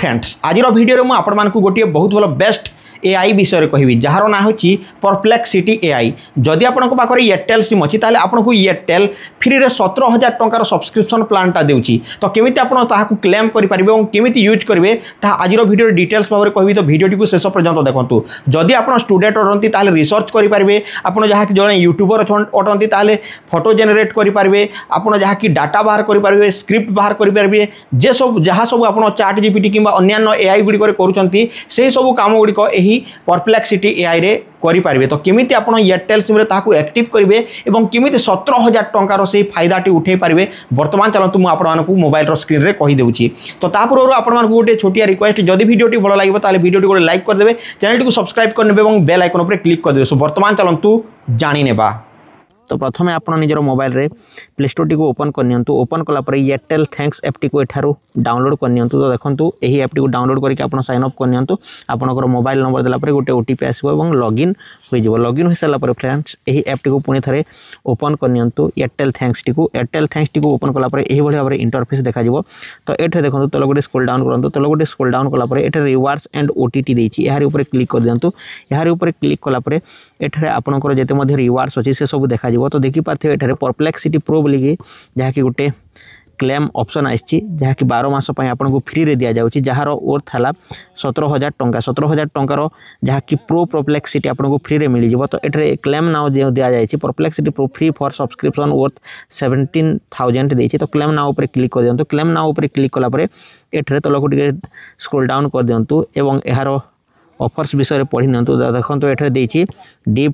Friends आज video में आपण गोटे बहुत भल बेस्ट एआई विषय कहि जार ना होची परप्लेक्सिटी एआई। जदि आपण पाखे एयरटेल सिम अच्छी ताले आपको एयरटेल फ्री रे 17,000 टंकार सब्सक्रिप्शन प्लानटा देउची। तो केमी आप क्लेम करेंगे और केमी यूज करेंगे आज भिडियो डिटेल्स भाव में कहि। तो भिडियो को शेष पर्यंत देखूँ। जदि आप स्टूडेंट अटंती ताले रिसर्च करेंगे, आपड़ जहाँ जड़े यूट्यूबर अटंती ताले फोटो जेनेट करेंगे, आपड़ जहाँ कि डाटा बाहर करेंगे, स्क्रिप्ट बाहर करेंगे, जे सब जहाँ सब आप चैट जीपीटी कि अन्य एआई गुड़िक करुँच से सब काम गुड़िक यही परप्लेक्सिटी एआई रे करेंगे। तो केमी आप एयरटेल सिम एक्टिव करेंगे और केमी 17,000 टंकार से फायदाटी उठे पारे बर्तमान चलतु मुझे आपको मोबाइल स्क्रीन रे कहीदेवी। तो तापूर्व आपको गोटे छोटिया रिक्वेस्ट, जदि भिडियोटी भल लगे तो भिडियो गोटे लाइक करदे, चैनल को सब्सक्राइब करने और बेल आइकन पर क्लिक करदे। सो बर्तमान चलतु जाने। तो प्रथम आप निजर मोबाइल रे प्ले स्टोर टी को ओपन करनी। ओपन कलापर एयरटेल थैंक्स ऐप टी को एठारू डाउनलोड करनी। तो देखो यही ऐप टी को डाउनलोड करके आप साइन अप करनी। आपंकर मोबाइल नंबर देलापर गोटे ओटीपी आसो और लॉगिन हो लॉगिन हो सारापर फ्रेंड्स यही ऐप टी को पुणी थे ओपन करनी। एयरटेल थैंक्स टी को ओपन कलापर यही भाव में इंटरफेस देखा। तो ये देखो तल गोटे स्क्रॉल डाउन करूँ। तल गोटे स्क्रॉल डाउन कलापर ये रिवार्ड्स एंड ओटीटी देती यार ऊपर क्लिक कर दिंतु। यार ऊपर क्लिक कलापर ये आपंकर जिते रिवार्ड्स अच्छी से सब देखा। तो देखिपारे ये परप्लेक्सिटी प्रो बोलिकी जहाँकि गोटे क्लेम ऑप्शन आसी जहाँकि 12 मास आपको फ्री रे दि जाऊँगी जार वर्थ है 17,000 टंका। 17,000 टंकार जहाँकि प्रो परप्लेक्सिटी आपको फ्री रे मिल जाव। तो ये क्लेम नाउ जो दि जाए perplexity pro free for subscription worth 17,000 देती। तो क्लेम नाउ पर क्लिक कर दिंतु। क्लेम नाउ पर क्लिक कलापर ये तल को स्क्रॉल डाउन कर दिंतु और यार ऑफर्स विषय पढ़ी नि। देखो ये देती deep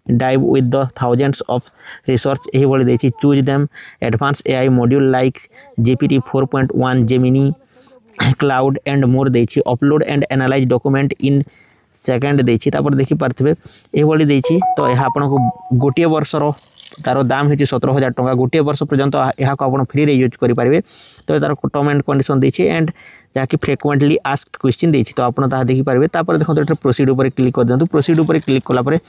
dive with the thousands of research यही भाई देती। Choose them advanced AI module like GPT 4.1 Gemini Claude and more देती। Upload and analyse document in second देती। देखिपारे ये भाई देती। तो यह आपको गोटे वर्षर तार दाम हो 17,000 टंका। गोटे वर्ष पर्यंत यहाँ आप फ्री रे यूज करेंगे। तो तार टर्म एंड कंडीशन देती एंड जहाँकि फ्रिक्वेंटली आस्क्ड क्वेश्चन देती। तो आपड़ देखिपारे। देखो ये प्रोसीड उपर क्लिक कर दिंतु। प्रोसीड उपर क्लिक कलापर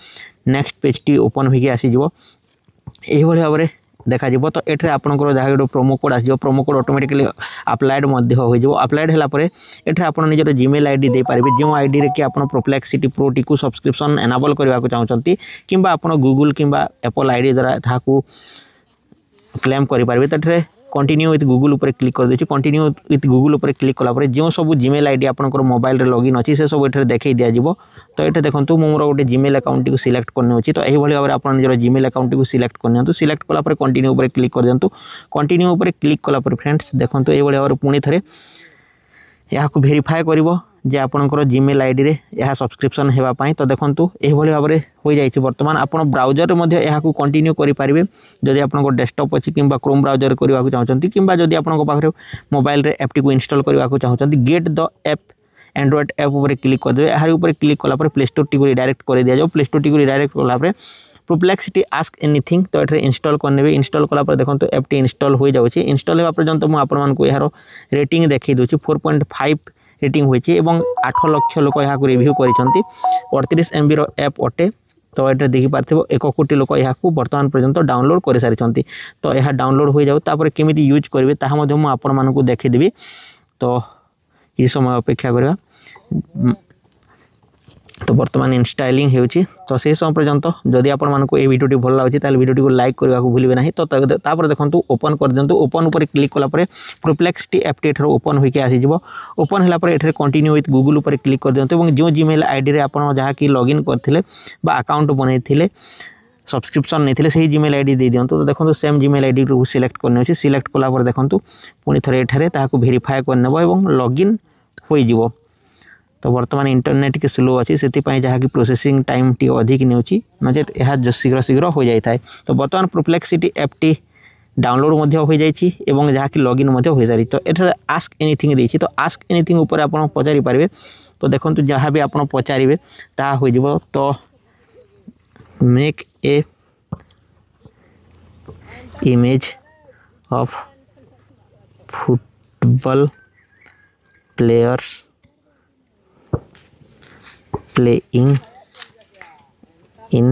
नेक्स्ट पेज टी ओपन होगी आसीज यही भाव में देखा। तो ये आपंकर जहाँ गोटे प्रोमो कोड आस प्रोमो कोड ऑटोमेटिकली अप्लाइड हो अप्लाइड होगापर ये आप निजर जीमेल आईडी दे पारे जो आईडी रे कि आप परप्लेक्सिटी प्रो टी को सब्सक्रिप्शन एनाबल करने को चाहते कि गूगल कि एप्पल आईडी द्वारा ताकू क्लेम करेंगे। तो ये कंटिन्यू विथ गूगल उपर क्लिक कर देती। कंटिन्यू विथ गूगल उपर क्लिक कलापर जो सब जीमेल आईडी आपंकर मोबाइल रे लॉगिन अच्छी से सब ये देखई दि जाव। तो ये देखो मोर गोटे जीमेल अकाउंट को सिलेक्ट करने अच्छी। तो यही भाव में आप निजर जीमेल अकाउंट को सिलेक्ट करनी। सिलेक्ट कलापर कंटिन्यू उपर क्लिक कर दिंतु। कंटिन्यू उपर क्लिक कलापर फ्रेंड्स देखो ये भाव में पुणी थे यहाँ को वेरीफाए कर जे आपंकर जीमेल आईडी रे यह सब्सक्रिप्शन होगापाई। तो देखो यही भाव में हो जाए। बर्तमान आप ब्राउजर यहाँ को कंटिन्यू करेंगे जदि आप डेस्कटॉप अच्छी कि क्रोम ब्राउजर करने चाहते कि जदि आप मोबाइल रे ऐप टी को इंस्टॉल करने चाहते get the app Android app उपर क्लिक करदे। यार ऊपर क्लिक कलापर प्ले स्टोर टी को रिडायरेक्ट कर दि जाओ। प्ले स्टोर टी को रिडायरेक्ट कलापर परप्लेक्सिटी आस्क एनीथिंग तो ये इंस्टॉल करने। इंस्टॉल कलापर देखो ऐप टी इंस्टॉल हो जाऊँगी। इंस्टॉल होगा पर्यंत मुझे यार रेटिंग देखी दूसरी 4.5 रेटिंग होती और 8 लाख लोक यहाँ रिव्यू कर 38 MB ऐप अटे। तो ये देखिपारे 1 कोटी लोक यहाँ बर्तमान पर्यंत डाउनलोड कर सारी। तो यह डाउनलोड हो जाऊ तापर केमी यूज करेंगे ताहा मुझे देखीदेवी। तो ये समय अपेक्षा करवा। तो बर्तमान इंस्टॉलिंग होची। तो से समय पर्यंत जदि आपको ये वीडियो भल लगे तो वीडियो को लाइक करने को भूलिए ना। तो देखो ओपन कर दिंतु। ओपन उपर क्लिक कलापर परप्लेक्सिटी ऐप टी ओपन होकर आसीज। ओपन होगापर ये कंटिन्यू विथ गूगल उपर क्लिक कर दिंतु और जो जीमेल आईडी रे आप जहाँ कि लॉगिन करते अकाउंट बनई सब्सक्रिप्शन नहीं से जीमेल आईडी दे दिंतु। तो देखो सेम जीमेल आईडी को सिलेक्ट करने अच्छी। सिलेक्ट कलापर देखो पुणी थे ये वेरीफाए करने और लॉगिन हो। तो बर्तमान इंटरनेट के स्लो अच्छी से जहाँ कि प्रोसेसिंग टाइम टी अधिक नहीं नचेत यह शीघ्र शीघ्र हो जाए। तो बर्तमान परप्लेक्सिटी ऐप टी डाउनलोड हो जाए जहाँ कि लॉगिन हो सारी। तो ये आस्क एनीथिंग देती। तो आस्क एनीथिंग उपर आप पचारि पारे। तो देखो जहाँ भी आप पचारे ता हो। तो make a image of football players playing in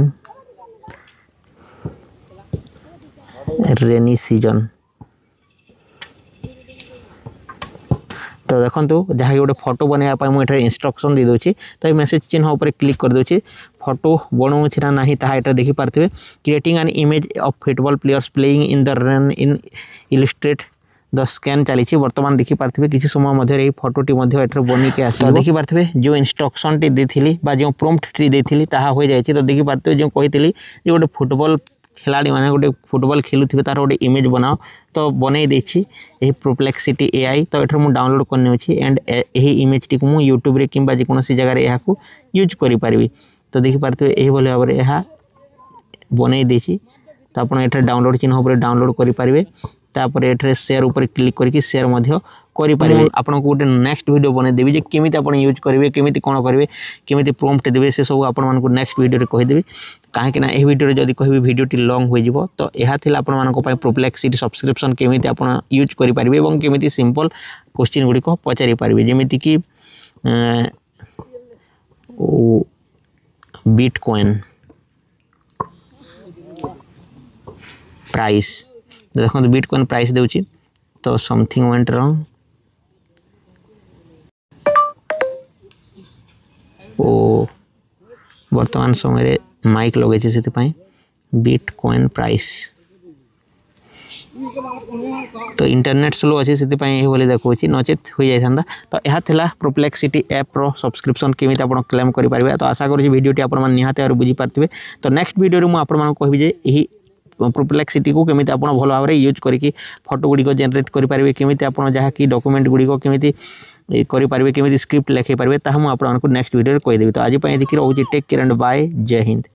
rainy season। तो तो देखो जहाँ गोटे फोटो बनवाई मुझे इंस्ट्रक्शन दे दूँगी तो ये मेसेज चिन्ह उपर क्लिक कर दूँगी फोटो बनाऊँगी ना ना ताहा एटा देखि पार्थिबे creating an image of football players playing in the run in illustrate the scan चली बर्तमान देखि पार्थिबे किसी समय मध्य फोटोटी बन के आस देखि पार्थिबे जो इंस्ट्रक्शन टी देथिली बा जो प्रॉम्प्ट टी देथिली ताहा हो जाय तो देखि पार्थिबे जो कहितली जे गोटे फुटबॉल खिलाड़ी मैंने गोटे फुटबॉल खेलुवे तार गोटे इमेज बनाओ तो बनई देछि एही परप्लेक्सिटी एआई तो एठर मु डाउनलोड करने अछि एंड एही इमेज टी को मु यूट्यूब रे किंबा जे कोनोसी जगह रे याकू यूज करि परिबी तो देखि पार्थिबे एही भली भाव रे एहा बनई देछि तो आपण एठर डाउनलोड चिन्ह ऊपर डाउनलोड करि परिबे तापर एठरे शेयर ऊपर क्लिक करके शेयर मध्य करि परिबे आपन को गोटे नेक्स्ट वीडियो बने देबी जे केमिति आपण यूज करिवे केमिति कोन करिवे केमिति प्रॉम्प्ट देबे से सब आपण मान को नेक्स्ट वीडियो रे कहि देबी काहे कि ना ए वीडियो रे जदी कहबी वीडियो टी लॉन्ग होई जिवो तो एहा थिला आपण मान को पय परप्लेक्सिटी सब्सक्रिप्शन केमिति आपण यूज करि परिबे एवं केमिति सिंपल क्वेश्चन गुडी को पचारि परिबे जेमिति कि बिटकॉइन प्राइस देखो बिटकॉइन प्राइस देउची तो समथिंग वेंट रॉन्ग ओ वर्तमान समय माइक लगे से बिटकॉइन प्राइस तो इंटरनेट स्लो अच्छे से देखो नचेत हो जाता तो यह था परप्लेक्सिटी ऐप रो सब्सक्रिप्शन केमी आप क्लेम करेंगे तो आशा करूँ वीडियो आप निहाती बुझी पार्थे तो नेक्स्ट वीडियो में आपको कहबी जे यही परप्लेक्सिटी को केमिति आपण भल भाव में यूज करके फोटो गुड़ी जनरेट करेंगे केमिति आपण जहाँ कि डॉक्यूमेंट गुड़ी केमिति करेंगे केमिति स्क्रिप्ट लिखे पारे ताहा मुझे आपको नेक्स्ट वीडियो कहीदेवी तो आज देखिए रोचे टेक केयर एंड बाय जय हिंद।